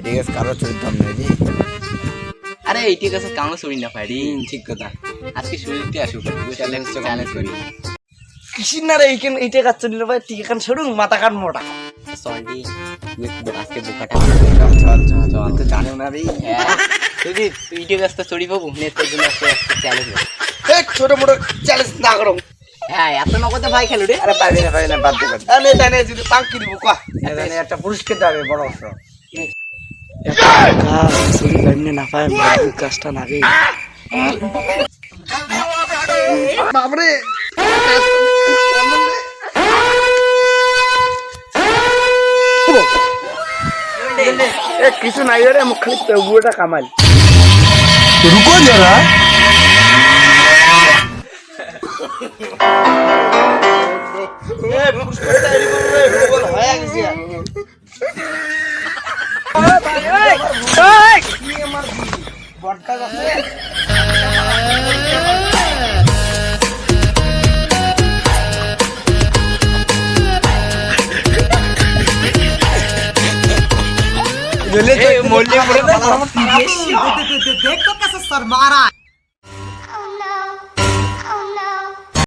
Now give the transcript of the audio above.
ঠিক আছে কারো চরিত্র নেই রে। আরে এই ঠিক আছে কামও চুরি না পাই রে। ঠিক কথা। আজকে সুযোগটি আসুক চ্যালেঞ্জ করি। কিসির না রে এইটা কাজ চলিল ভাই টিকা কান সরু মাথা কান মোটা। সন্ডি আজকে বোকাটা চল চল চল তো জানো না রে। যদি তুই ঠিক আছে চুরি পাবো নেটের জন্য চ্যালেঞ্জ। এই ছোট মোটো চ্যালেঞ্জ না করো। হ্যাঁ এত নগদে ভাই খেলো রে। আরে পারবি না বাদ দে বাদ দে। আরে তানে যদি পাঙ্কি দিব কয়া এখানে একটা পুরস্কার দেবে বড় অস্ত্র। কাজ চুরি করনে না পায় মজবুত কাজটা না রে। বাবরে এ কিছু নাই রে মুখ খালি পেগুটা কামাল। রুকো জরা। এ পুষ্পটা এরি করে গোল হয়ে গেছে। কি আমার বড়টা আছে। বলে তো মল্লে পড়ে দেখ তো कैसे सर मारा